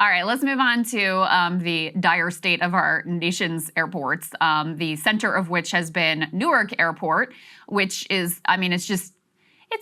All right, let's move on to the dire state of our nation's airports, the center of which has been Newark Airport, which is, I mean, it's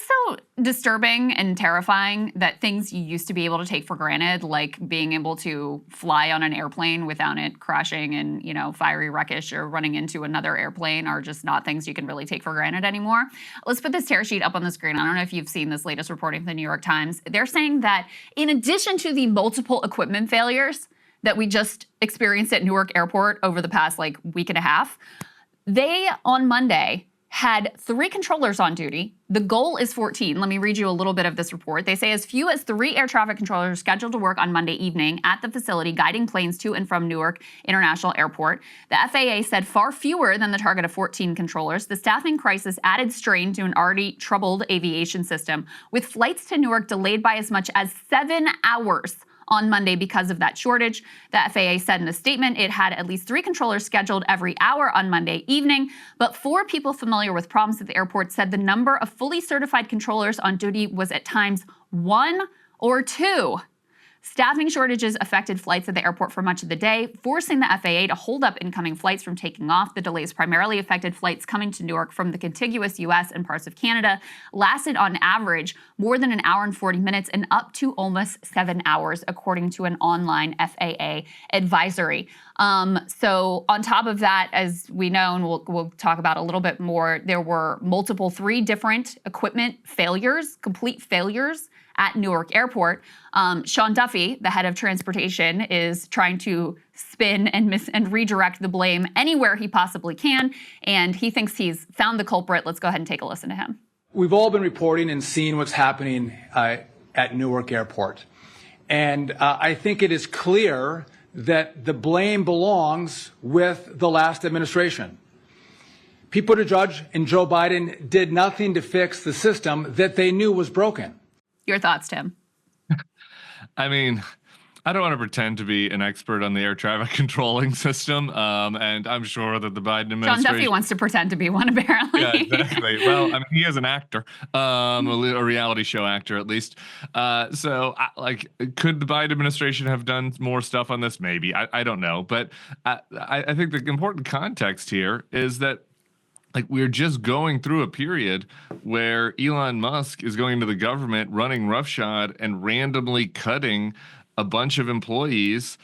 so disturbing and terrifying that things you used to be able to take for granted, like being able to fly on an airplane without it crashing and, fiery wreckage or running into another airplane, are just not things you can really take for granted anymore. Let's put this tear sheet up on the screen. I don't know if you've seen this latest reporting from the New York Times. They're saying that in addition to the multiple equipment failures that we just experienced at Newark Airport over the past week and a half, they on Monday had 3 controllers on duty. The goal is 14. Let me read you a little bit of this report. They say as few as 3 air traffic controllers scheduled to work on Monday evening at the facility guiding planes to and from Newark International Airport. The FAA said far fewer than the target of 14 controllers. The staffing crisis added strain to an already troubled aviation system, with flights to Newark delayed by as much as 7 hours on Monday because of that shortage. The FAA said in a statement it had at least 3 controllers scheduled every hour on Monday evening, but 4 people familiar with problems at the airport said the number of fully certified controllers on duty was at times 1 or 2. Staffing shortages affected flights at the airport for much of the day, forcing the FAA to hold up incoming flights from taking off. The delays primarily affected flights coming to Newark from the contiguous U.S. and parts of Canada, lasted on average more than an hour and 40 minutes and up to almost 7 hours, according to an online FAA advisory. So on top of that, as we know, and we'll talk about a little bit more, there were 3 different equipment failures, complete failures at Newark Airport. Sean Duffy, the head of transportation, is trying to spin and redirect the blame anywhere he possibly can, and he thinks he's found the culprit. Let's go ahead and take a listen to him. We've all been reporting and seeing what's happening at Newark Airport, and I think it is clear that the blame belongs with the last administration. People to judge, and Joe Biden did nothing to fix the system that they knew was broken. Your thoughts, Tim? I mean, I don't want to pretend to be an expert on the air traffic controlling system, and I'm sure that the Biden administration... John Duffy wants to pretend to be one, apparently. Yeah, exactly. Well, I mean, he is an actor, a reality show actor, at least. So, could the Biden administration have done more stuff on this? Maybe. I don't know. But I think the important context here is that we're just going through a period where Elon Musk is going to the government, running roughshod and randomly cutting a bunch of employees,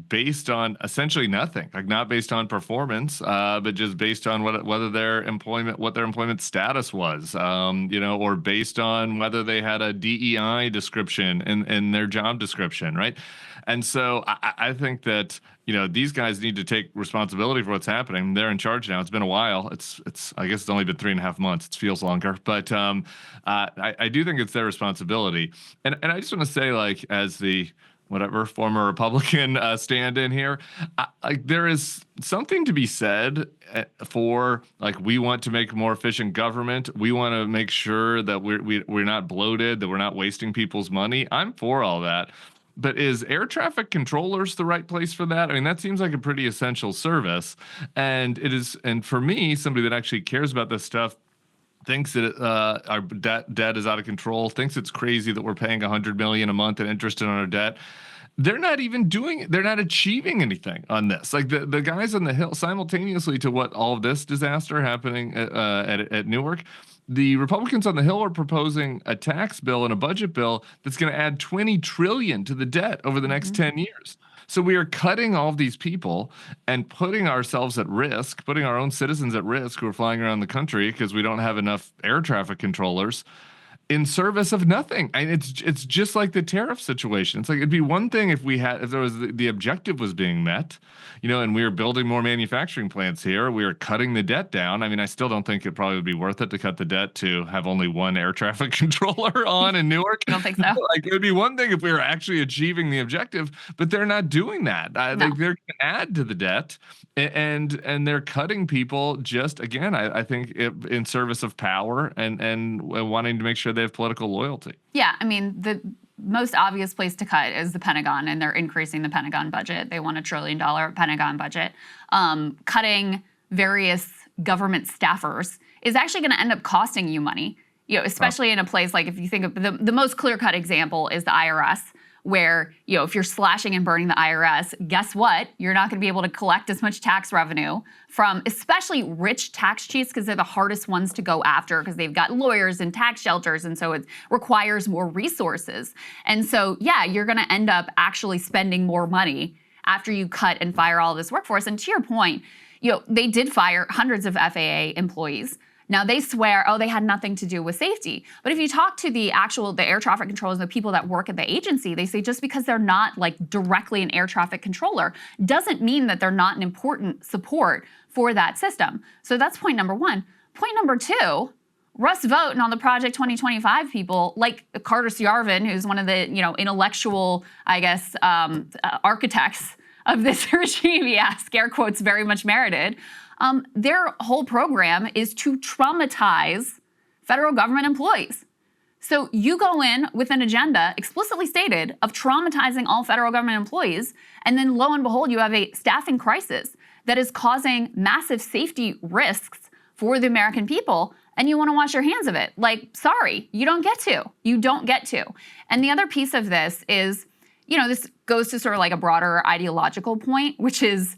based on essentially nothing, not based on performance, but just based on what their employment status was, or based on whether they had a DEI description in their job description, right? And so I think that, these guys need to take responsibility for what's happening. They're in charge now. It's been a while. I guess it's only been 3.5 months. It feels longer, but I do think it's their responsibility. And I just want to say, as the former Republican stand-in here, there is something to be said for we want to make a more efficient government. We want to make sure that we're not bloated, that we're not wasting people's money. I'm for all that. But is air traffic controllers the right place for that? I mean, that seems like a pretty essential service. And it is, and for me, somebody that actually cares about this stuff, thinks that our debt is out of control, thinks it's crazy that we're paying $100 million a month in interest on our debt. They're not achieving anything on this. The guys on the Hill, simultaneously to what all of this disaster happening at Newark, the Republicans on the Hill are proposing a tax bill and a budget bill that's going to add $20 trillion to the debt over the next 10 years. So we are cutting all of these people and putting ourselves at risk, putting our own citizens at risk who are flying around the country because we don't have enough air traffic controllers, in service of nothing. And it's just like the tariff situation. It's it'd be one thing if there was the objective was being met, and we were building more manufacturing plants here. We were cutting the debt down. I mean, I still don't think it probably would be worth it to cut the debt to have only one air traffic controller on in Newark. I don't think so. It would be one thing if we were actually achieving the objective, but they're not doing that. No. They're going to add to the debt, and they're cutting people just, again, I think in service of power and wanting to make sure they have political loyalty. Yeah, I mean, the most obvious place to cut is the Pentagon, and they're increasing the Pentagon budget. They want $1 trillion Pentagon budget. Cutting various government staffers is actually going to end up costing you money, especially in a place if you think of the most clear-cut example is the IRS, where, if you're slashing and burning the IRS, guess what? You're not going to be able to collect as much tax revenue from especially rich tax cheats, because they're the hardest ones to go after because they've got lawyers and tax shelters, and so it requires more resources. And so, yeah, you're going to end up actually spending more money after you cut and fire all this workforce. And to your point, they did fire hundreds of FAA employees. Now they swear, they had nothing to do with safety. But if you talk to the air traffic controllers, the people that work at the agency, they say just because they're not like directly an air traffic controller doesn't mean that they're not an important support for that system. So that's point number one. Point number two, Russ Vought and all the Project 2025 people, like Carter Ciarvin, who's one of the intellectual, I guess, architects of this regime, yeah, scare quotes very much merited. Their whole program is to traumatize federal government employees. So you go in with an agenda explicitly stated of traumatizing all federal government employees, and then lo and behold, you have a staffing crisis that is causing massive safety risks for the American people, and you want to wash your hands of it. Like, sorry, you don't get to. You don't get to. And the other piece of this is, this goes to sort of like a broader ideological point, which is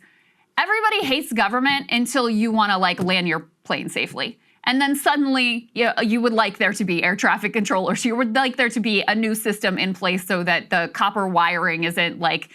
everybody hates government until you want to like land your plane safely. And then suddenly you would like there to be air traffic controllers. You would like there to be a new system in place so that the copper wiring isn't like,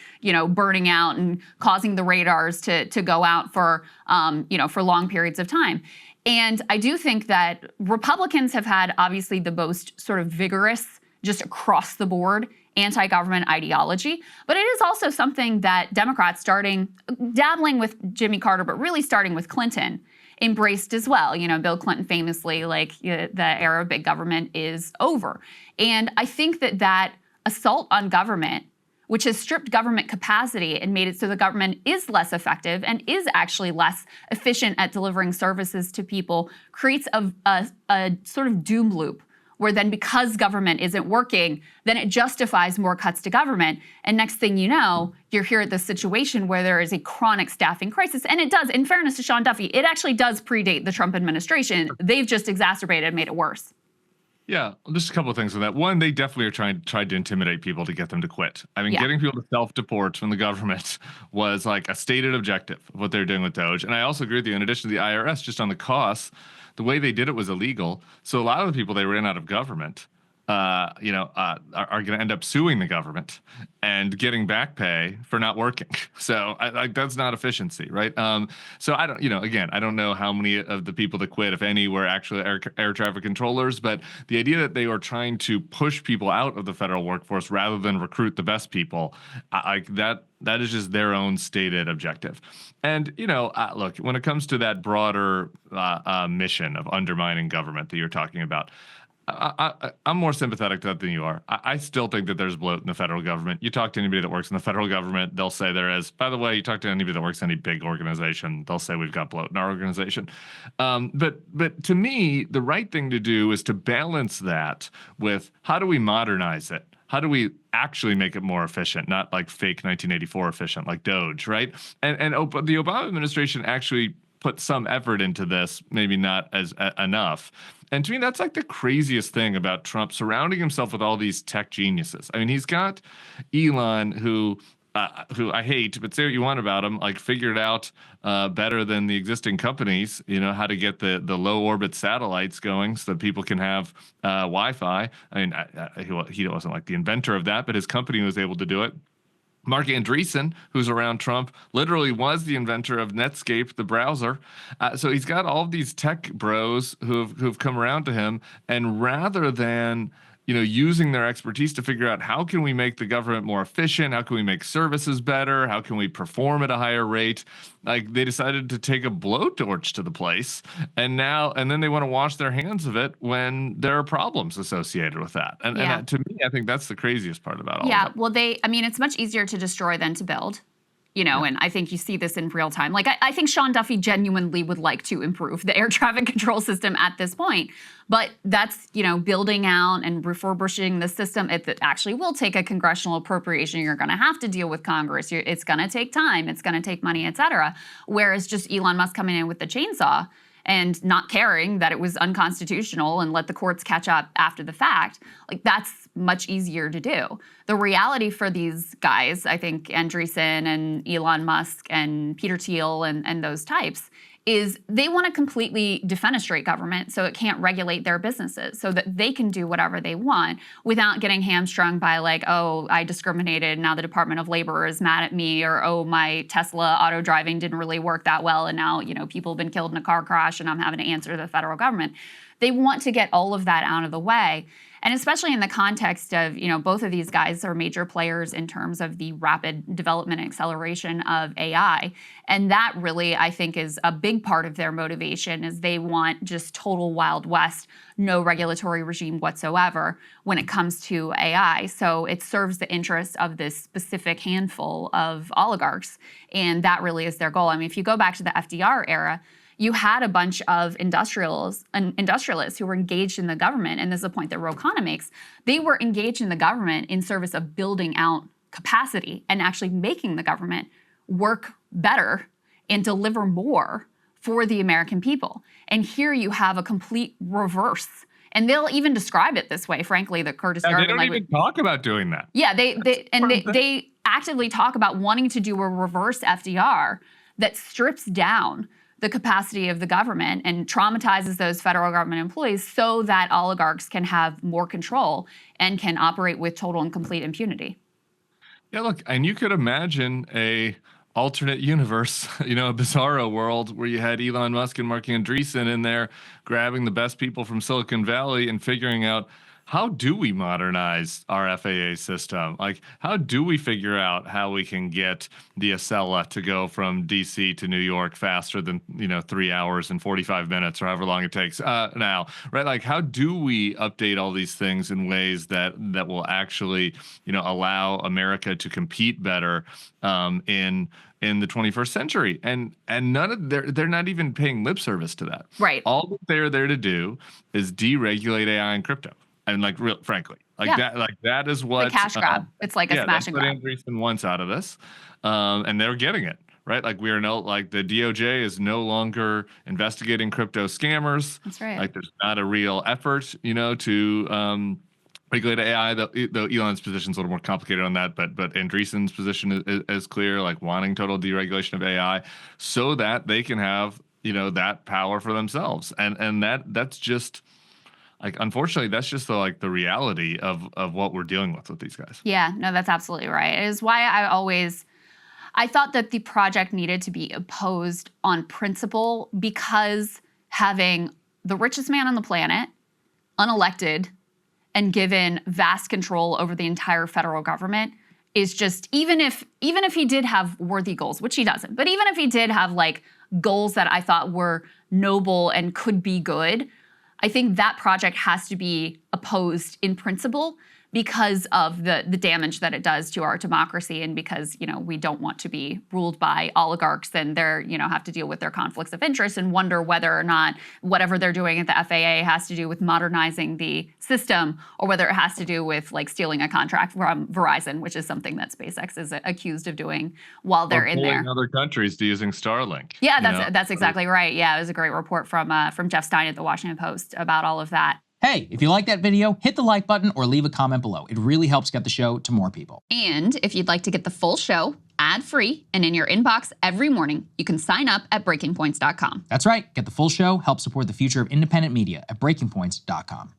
burning out and causing the radars to go out for, for long periods of time. And I do think that Republicans have had obviously the most sort of vigorous, just across the board, anti-government ideology. But it is also something that Democrats, dabbling with Jimmy Carter, but really starting with Clinton, embraced as well. Bill Clinton famously, the era of big government is over. And I think that assault on government, which has stripped government capacity and made it so the government is less effective and is actually less efficient at delivering services to people, creates a sort of doom loop where then because government isn't working, then it justifies more cuts to government. And next thing you know, you're here at this situation where there is a chronic staffing crisis. And it does, in fairness to Sean Duffy, it actually does predate the Trump administration. They've just exacerbated and made it worse. Yeah, just a couple of things on that. One, they definitely are tried to intimidate people to get them to quit. I mean, getting people to self-deport from the government was like a stated objective of what they're doing with Doge. And I also agree with you, in addition to the IRS, just on the costs, the way they did it was illegal. So a lot of the people they ran out of government, are going to end up suing the government and getting back pay for not working. So that's not efficiency, right? So I don't, again, I don't know how many of the people that quit, if any, were actually air traffic controllers, but the idea that they were trying to push people out of the federal workforce rather than recruit the best people, that is just their own stated objective. And, look, when it comes to that broader mission of undermining government that you're talking about, I'm more sympathetic to that than you are. I still think that there's bloat in the federal government. You talk to anybody that works in the federal government, they'll say there is. By the way, you talk to anybody that works in any big organization, they'll say we've got bloat in our organization. But to me, the right thing to do is to balance that with how do we modernize it? How do we actually make it more efficient, not like fake 1984 efficient, like Doge, right? And the Obama administration actually put some effort into this, maybe not as enough. And to me, that's like the craziest thing about Trump surrounding himself with all these tech geniuses. I mean, he's got Elon, who I hate, but say what you want about him, like figured out better than the existing companies, how to get the low orbit satellites going so that people can have Wi-Fi. I mean, he wasn't like the inventor of that, but his company was able to do it. Mark Andreessen, who's around Trump, literally was the inventor of Netscape, the browser. So he's got all of these tech bros who've come around to him, and rather than using their expertise to figure out how can we make the government more efficient, how can we make services better, how can we perform at a higher rate, like they decided to take a blowtorch to the place, and then they want to wash their hands of it when there are problems associated with that. And to me, I think that's the craziest part about all of it. Yeah, well, it's much easier to destroy than to build. And I think you see this in real time. Like, I think Sean Duffy genuinely would like to improve the air traffic control system at this point. But that's, building out and refurbishing the system. It actually will take a congressional appropriation. You're going to have to deal with Congress. It's going to take time. It's going to take money, et cetera. Whereas just Elon Musk coming in with the chainsaw and not caring that it was unconstitutional and let the courts catch up after the fact, like that's much easier to do. The reality for these guys, I think Andreessen and Elon Musk and Peter Thiel and those types, is they want to completely defenestrate government so it can't regulate their businesses so that they can do whatever they want without getting hamstrung by like, oh, I discriminated, now the Department of Labor is mad at me, or oh, my Tesla auto driving didn't really work that well and now, people have been killed in a car crash and I'm having to answer to the federal government. They want to get all of that out of the way. And especially in the context of, both of these guys are major players in terms of the rapid development and acceleration of AI. And that really, I think, is a big part of their motivation, is they want just total Wild West, no regulatory regime whatsoever when it comes to AI. So it serves the interests of this specific handful of oligarchs. And that really is their goal. I mean, if you go back to the FDR era, you had a bunch of industrialists who were engaged in the government, and this is a point that Ro Khanna makes. They were engaged in the government in service of building out capacity and actually making the government work better and deliver more for the American people. And here you have a complete reverse. And they'll even describe it this way, frankly, the Curtis Yarvin. They don't even talk about doing that. Yeah, they actively talk about wanting to do a reverse FDR that strips down the capacity of the government and traumatizes those federal government employees so that oligarchs can have more control and can operate with total and complete impunity. Yeah, look, and you could imagine a alternate universe, a bizarro world where you had Elon Musk and Mark Andreessen in there grabbing the best people from Silicon Valley and figuring out, how do we modernize our FAA system? Like, how do we figure out how we can get the Acela to go from DC to New York faster than, 3 hours and 45 minutes or however long it takes now, right? Like, how do we update all these things in ways that will actually, allow America to compete better in the 21st century? And none of they're not even paying lip service to that. Right. All that they're there to do is deregulate AI and crypto. And frankly, that is what the cash grab. It's like a smash and grab. That's what Andreessen wants out of this, and they're getting it right. Like the DOJ is no longer investigating crypto scammers. That's right. Like there's not a real effort, to regulate AI. Though Elon's position is a little more complicated on that, but Andreessen's position is clear, like wanting total deregulation of AI, so that they can have that power for themselves, and that's just. Like, unfortunately, that's just the reality of what we're dealing with these guys. Yeah, no, that's absolutely right. It is why I thought that the project needed to be opposed on principle, because having the richest man on the planet, unelected, and given vast control over the entire federal government is just, even if he did have worthy goals, which he doesn't, but even if he did have goals that I thought were noble and could be good, I think that project has to be opposed in principle because of the damage that it does to our democracy, and because we don't want to be ruled by oligarchs and they're have to deal with their conflicts of interest and wonder whether or not whatever they're doing at the FAA has to do with modernizing the system, or whether it has to do with stealing a contract from Verizon, which is something that SpaceX is accused of doing while they're in there. Other countries to using Starlink. Yeah, that's exactly right. Yeah, it was a great report from Jeff Stein at the Washington Post about all of that. Hey, if you like that video, hit the like button or leave a comment below. It really helps get the show to more people. And if you'd like to get the full show ad-free and in your inbox every morning, you can sign up at breakingpoints.com. That's right. Get the full show, help support the future of independent media at breakingpoints.com.